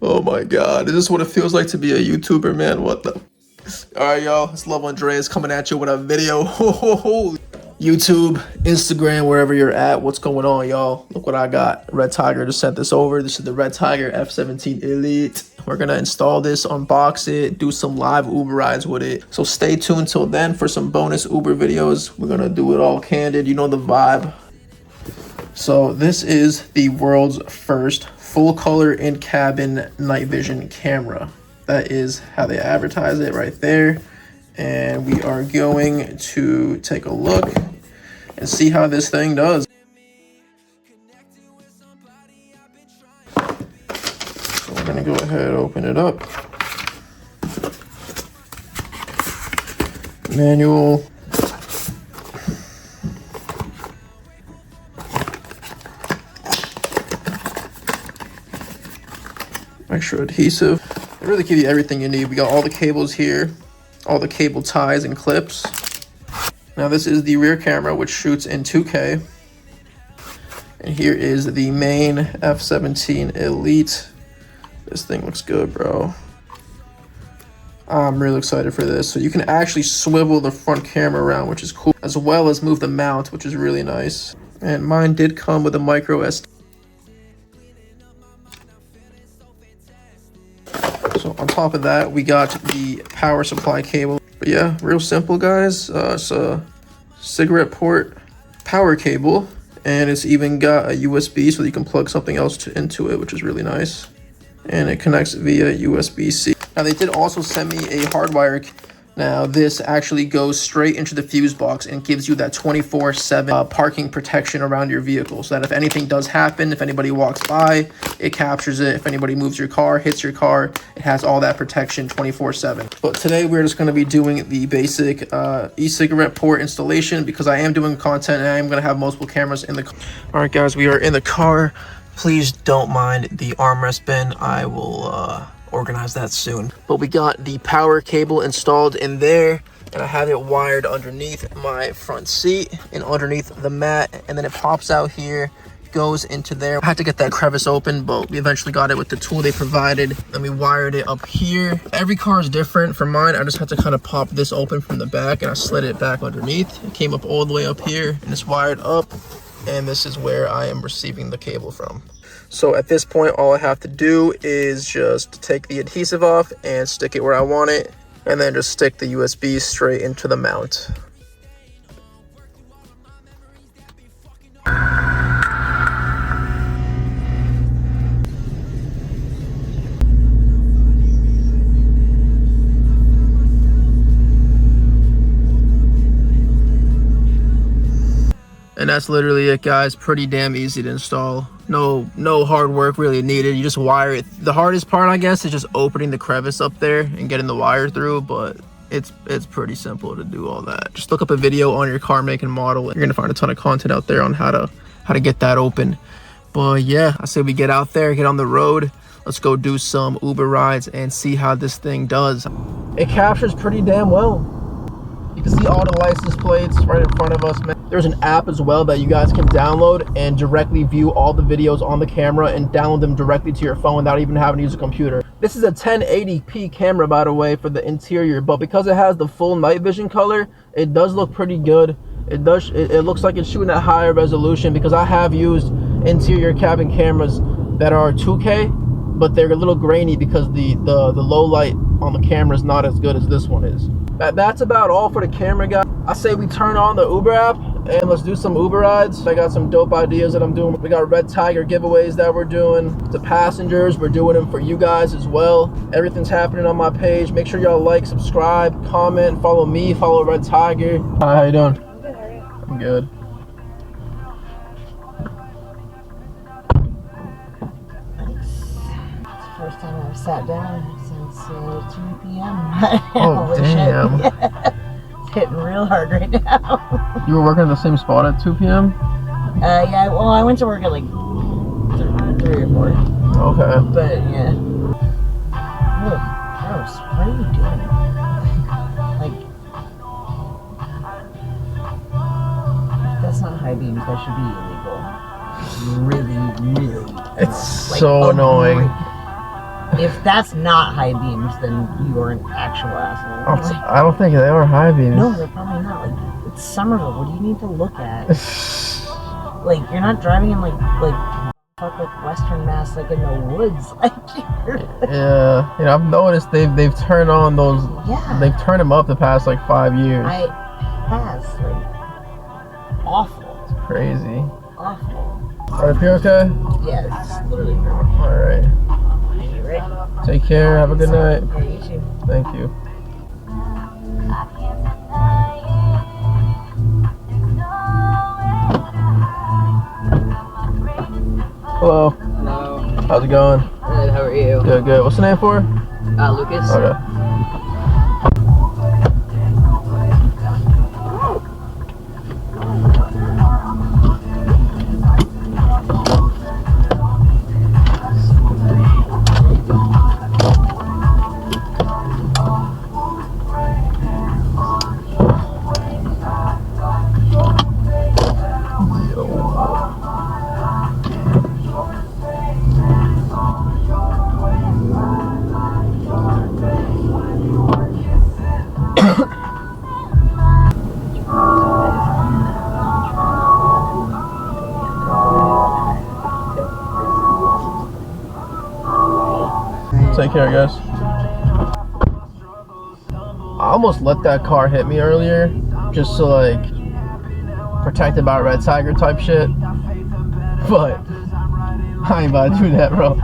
Oh my god, is this what it feels like to be a YouTuber, man? What the? Alright, y'all, it's LuvAndreas coming at you with a video. YouTube, Instagram, wherever you're at, what's going on, y'all? Look what I got. RedTiger just sent this over. This is the RedTiger F17 Elite. We're gonna install this, unbox it, do some live Uber rides with it. So stay tuned till then for some bonus Uber videos. We're gonna do it all candid, you know the vibe. So this is the world's first full color in-cabin night vision camera. That is how they advertise it right there. And we are going to take a look and see how this thing does. So we're gonna go ahead and open it up. Manual. Extra adhesive. They really give you everything you need. We got all the cables here, all the cable ties and clips. Now this is the rear camera, which shoots in 2K. And here is the main F17 Elite. This thing looks good, bro. I'm really excited for this. So you can actually swivel the front camera around, which is cool, as well as move the mount, which is really nice. And mine did come with a micro SD. So on top of that, we got the power supply cable. But yeah, real simple, guys. It's a cigarette port power cable, and it's even got a USB so you can plug something else into it, which is really nice. And it connects via USB-C. Now they did also send me a hardwire. Now this actually goes straight into the fuse box and gives you that 24/7 parking protection around your vehicle, so that if anything does happen, if anybody walks by, it captures it. If anybody moves your car, hits your car, it has all that protection 24/7. But today we're just going to be doing the basic e-cigarette port installation, because I am doing content and I am going to have multiple cameras in the car. All right, guys, we are in the car. Please don't mind the armrest bin. I will organize that soon. But we got the power cable installed in there, and I have it wired underneath my front seat and underneath the mat, and then it pops out here, goes into there. I had to get that crevice open, but we eventually got it with the tool they provided, and we wired it up here. Every car is different. For mine, I just had to kind of pop this open from the back, and I slid it back underneath. It came up all the way up here, and it's wired up, and this is where I am receiving the cable from. So at this point, all I have to do is just take the adhesive off and stick it where I want it, and then just stick the USB straight into the mount. And that's literally it, guys. Pretty damn easy to install. No hard work really needed. You just wire it. The hardest part, I guess, is just opening the crevice up there and getting the wire through, but it's pretty simple to do all that. Just look up a video on your car make and model, and you're gonna find a ton of content out there on how to get that open. But yeah, I say we get out there, get on the road. Let's go do some Uber rides and see how this thing does. It captures pretty damn well. You can see all the license plates right in front of us, man. There's an app as well that you guys can download and directly view all the videos on the camera and download them directly to your phone without even having to use a computer. This is a 1080p camera, by the way, for the interior, but because it has the full night vision color, it does look pretty good. It looks like it's shooting at higher resolution, because I have used interior cabin cameras that are 2K, but they're a little grainy because the low light on the camera is not as good as this one is. That's about all for the camera, guys. I say we turn on the Uber app and let's do some Uber rides. I got some dope ideas that I'm doing. We got RedTiger giveaways that we're doing to passengers. We're doing them for you guys as well. Everything's happening on my page. Make sure y'all like, subscribe, comment, follow me, follow RedTiger. Hi, how you doing? I'm good, how are you? I'm good. First time I've sat down since 2 p.m. Oh, damn. It's hitting real hard right now. You were working at the same spot at 2 p.m.? Yeah, well, I went to work at like 3 or 4. Okay. But, yeah. Look, gross. What are you doing? Like, that's not high beams. That should be illegal. Really, really. It's like, so annoying. If that's not high beams, then you are an actual asshole. I don't think they are high beams. No, they're probably not. Like, it's Somerville. What do you need to look at? Like, you're not driving in like Western Mass, like in the woods. Like, yeah, you know, I've noticed they've turned on those. Yeah. They've turned them up the past like 5 years. Like awful. It's crazy. Awful. Alright, you okay? Yeah, it's literally perfect. Alright. Right. Take care. Have a good night. Yeah, you too. Thank you. Hello. Hello. How's it going? Good, how are you? Good, good. What's the name for? Lucas. Okay. Take care, guys. I almost let that car hit me earlier, just to like protected by Red Tiger type shit. But I ain't about to do that, bro.